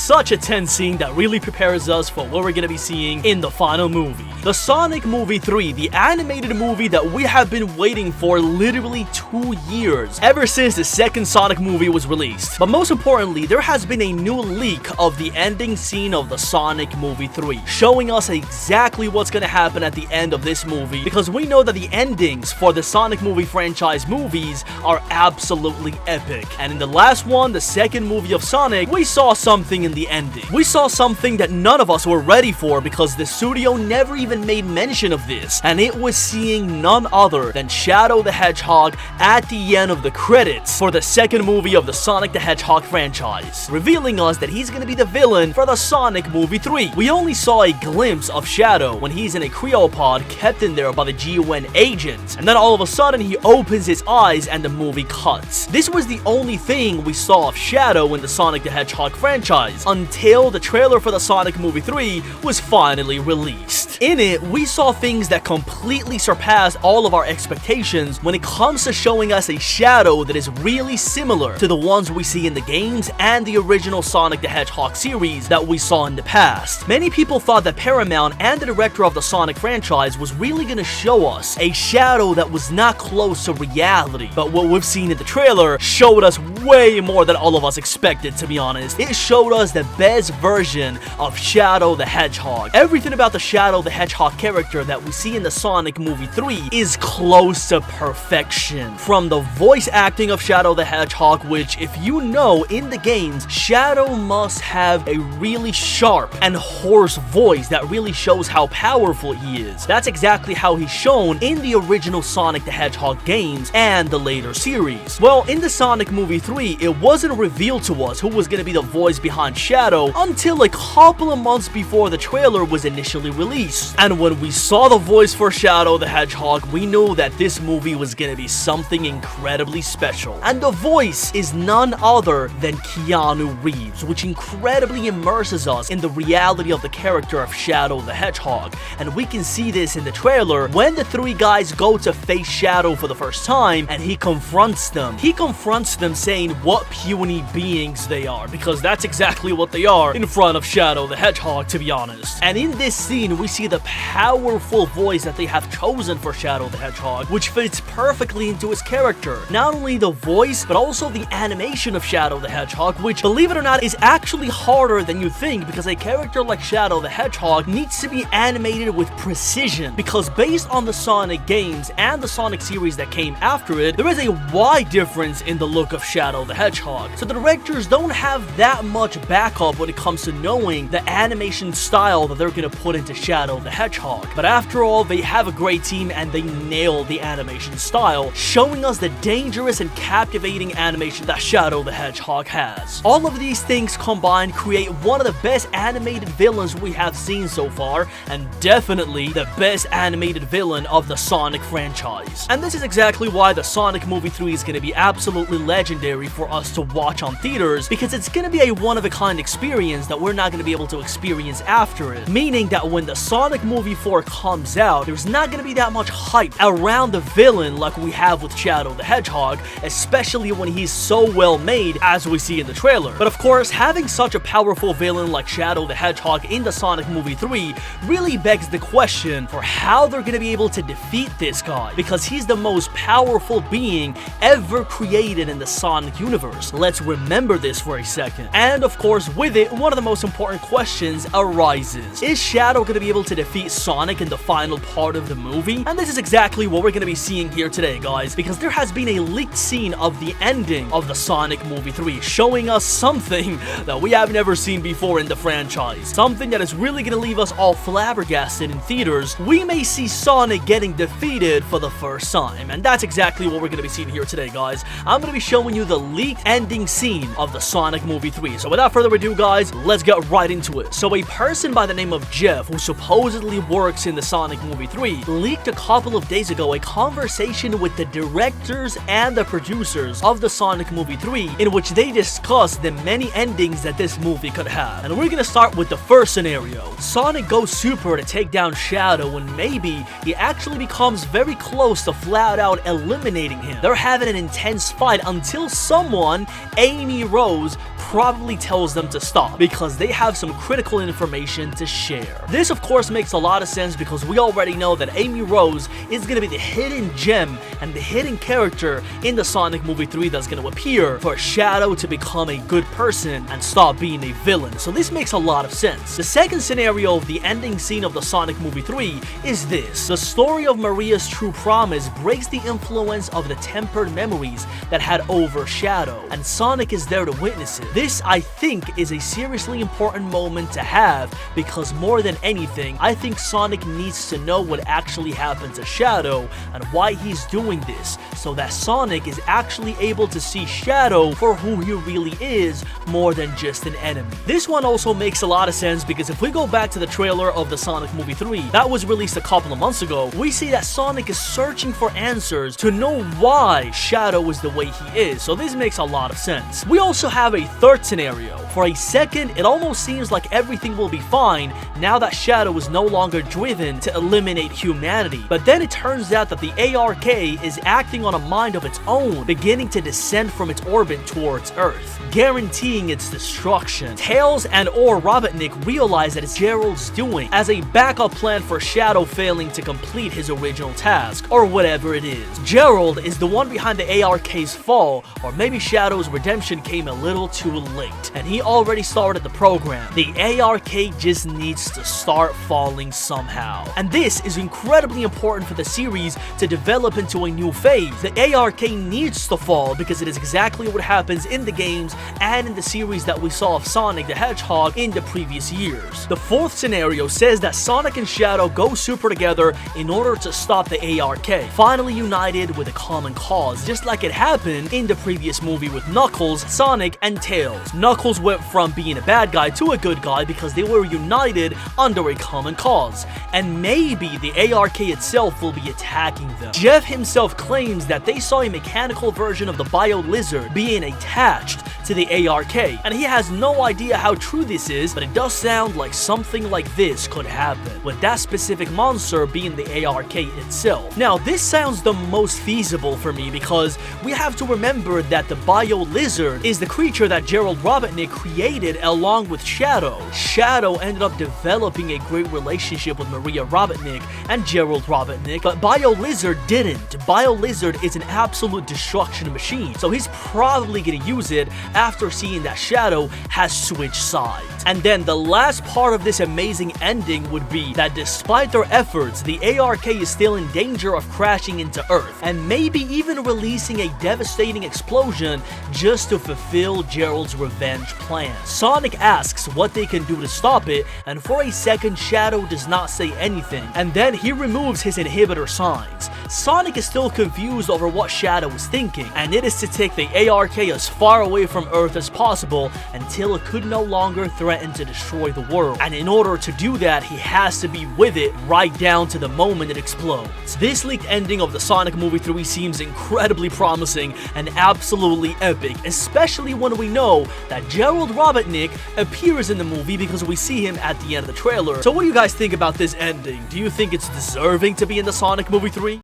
such a tense scene that really prepares us for what we're gonna be seeing in the final movie. The Sonic Movie 3, the animated movie that we have been waiting for literally 2 years, ever since the second Sonic movie was released. But most importantly, there has been a new leak of the ending scene of the Sonic Movie 3, showing us exactly what's gonna happen at the end of this movie, because we know that the endings for the Sonic movie franchise movies are absolutely epic. And in the last one, the second movie of Sonic, we saw something in the ending. We saw something that none of us were ready for because the studio never even made mention of this, and it was seeing none other than Shadow the Hedgehog at the end of the credits for the second movie of the Sonic the Hedgehog franchise, revealing us that he's gonna be the villain for the Sonic Movie 3. We only saw a glimpse of Shadow when he's in a cryopod kept in there by the GUN agent, and then all of a sudden he opens his eyes and the movie cuts. This was the only thing we saw of Shadow in the Sonic the Hedgehog franchise until the trailer for the Sonic Movie 3 was finally released. In it, we saw things that completely surpassed all of our expectations when it comes to showing us a Shadow that is really similar to the ones we see in the games and the original Sonic the Hedgehog series that we saw in the past. Many people thought that Paramount and the director of the Sonic franchise was really gonna show us a Shadow that was not close to reality, but what we've seen in the trailer showed us way more than all of us expected, to be honest. It showed us the best version of Shadow the Hedgehog. Everything about the Shadow the Hedgehog character that we see in the Sonic Movie 3 is close to perfection. From the voice acting of Shadow the Hedgehog, which, if you know, in the games, Shadow must have a really sharp and hoarse voice that really shows how powerful he is. That's exactly how he's shown in the original Sonic the Hedgehog games and the later series. Well, in the Sonic Movie 3, it wasn't revealed to us who was gonna be the voice behind Shadow until a couple of months before the trailer was initially released. And when we saw the voice for Shadow the Hedgehog, we knew that this movie was gonna be something incredibly special. And the voice is none other than Keanu Reeves, which incredibly immerses us in the reality of the character of Shadow the Hedgehog. And we can see this in the trailer when the three guys go to face Shadow for the first time and he confronts them. He confronts them saying what puny beings they are, because that's exactly what they are in front of Shadow the Hedgehog, to be honest. And in this scene, we see the powerful voice that they have chosen for Shadow the Hedgehog, which fits perfectly into his character. Not only the voice, but also the animation of Shadow the Hedgehog, which, believe it or not, is actually harder than you think, because a character like Shadow the Hedgehog needs to be animated with precision, because based on the Sonic games and the Sonic series that came after it, there is a wide difference in the look of Shadow the Hedgehog. So the directors don't have that much backup when it comes to knowing the animation style that they're gonna put into Shadow the Hedgehog. But after all, they have a great team and they nail the animation style, showing us the dangerous and captivating animation that Shadow the Hedgehog has. All of these things combined create one of the best animated villains we have seen so far, and definitely the best animated villain of the Sonic franchise. And this is exactly why the Sonic Movie 3 is going to be absolutely legendary for us to watch on theaters, because it's going to be a one-of-a-kind experience that we're not going to be able to experience after it. Meaning that when the Sonic Movie 4 comes out, there's not going to be that much hype around the villain like we have with Shadow the Hedgehog, especially when he's so well made as we see in the trailer. But of course, having such a powerful villain like Shadow the Hedgehog in the Sonic Movie 3 really begs the question for how they're going to be able to defeat this guy, because he's the most powerful being ever created in the Sonic universe. Let's remember this for a second. And of course, with it, one of the most important questions arises. Is Shadow going to be able to defeat Sonic in the final part of the movie? And this is exactly what we're going to be seeing here today, guys, because there has been a leaked scene of the ending of the Sonic Movie 3, showing us something that we have never seen before in the franchise. Something that is really going to leave us all flabbergasted in theaters. We may see Sonic getting defeated for the first time, and that's exactly what we're going to be seeing here today, guys. I'm going to be showing you the leaked ending scene of the Sonic Movie 3. So without further ado, guys, let's get right into it. So a person by the name of Jeff, who supposedly supposedly works in the Sonic movie 3, leaked a couple of days ago a conversation with the directors and the producers of the Sonic movie 3 in which they discussed the many endings that this movie could have. And we're gonna start with the first scenario. Sonic goes super to take down Shadow and maybe he actually becomes very close to flat out eliminating him. They're having an intense fight until someone, Amy Rose, probably tells them to stop because they have some critical information to share. This of course makes a lot of sense because we already know that Amy Rose is going to be the hidden gem and the hidden character in the Sonic movie 3 that's going to appear for Shadow to become a good person and stop being a villain. So this makes a lot of sense. The second scenario of the ending scene of the Sonic movie 3 is this. The story of Maria's true promise breaks the influence of the tempered memories that had over Shadow, and Sonic is there to witness it. This, I think, is a seriously important moment to have because more than anything, I think Sonic needs to know what actually happened to Shadow and why he's doing this, so that Sonic is actually able to see Shadow for who he really is more than just an enemy. This one also makes a lot of sense because if we go back to the trailer of the Sonic movie 3 that was released a couple of months ago, we see that Sonic is searching for answers to know why Shadow is the way he is, so this makes a lot of sense. We also have a third scenario. For a second, it almost seems like everything will be fine now that Shadow is no longer driven to eliminate humanity, but then it turns out that the ARK is acting on a mind of its own, beginning to descend from its orbit towards Earth, guaranteeing its destruction. Tails and/or Robotnik realize that it's Gerald's doing as a backup plan for Shadow failing to complete his original task, or whatever it is. Gerald is the one behind the ARK's fall, or maybe Shadow's redemption came a little too late, and he already started the program. The ARK just needs to start falling somehow. And this is incredibly important for the series to develop into a new phase. The ARK needs to fall because it is exactly what happens in the games and in the series that we saw of Sonic the Hedgehog in the previous years. The fourth scenario says that Sonic and Shadow go super together in order to stop the ARK, finally united with a common cause, just like it happened in the previous movie with Knuckles, Sonic, and Tails. Knuckles went from being a bad guy to a good guy because they were united under a common cause, and maybe the ARK itself will be attacking them. Jeff himself claims that they saw a mechanical version of the Bio Lizard being attached to the ARK, and he has no idea how true this is, but it does sound like something like this could happen, with that specific monster being the ARK itself. Now, this sounds the most feasible for me because we have to remember that the Bio Lizard is the creature that Gerald Robotnik created along with Shadow. Shadow ended up developing a great relationship with Maria Robotnik and Gerald Robotnik, but Bio Lizard didn't. Bio Lizard is an absolute destruction machine, so he's probably gonna use it after seeing that Shadow has switched sides. And then the last part of this amazing ending would be that despite their efforts, the ARK is still in danger of crashing into Earth, and maybe even releasing a devastating explosion just to fulfill Gerald's revenge plan. Sonic asks what they can do to stop it, and for a second Shadow does not say anything, and then he removes his inhibitor signs. Sonic is still confused over what Shadow is thinking, and it is to take the ARK as far away from Earth as possible until it could no longer threaten to destroy the world, and in order to do that, he has to be with it right down to the moment it explodes. This leaked ending of the Sonic movie 3 seems incredibly promising and absolutely epic, especially when we know that Gerald Robotnik appears in the movie because we see him at the end of the trailer. So what do you guys think about this ending? Do you think it's deserving to be in the Sonic movie 3?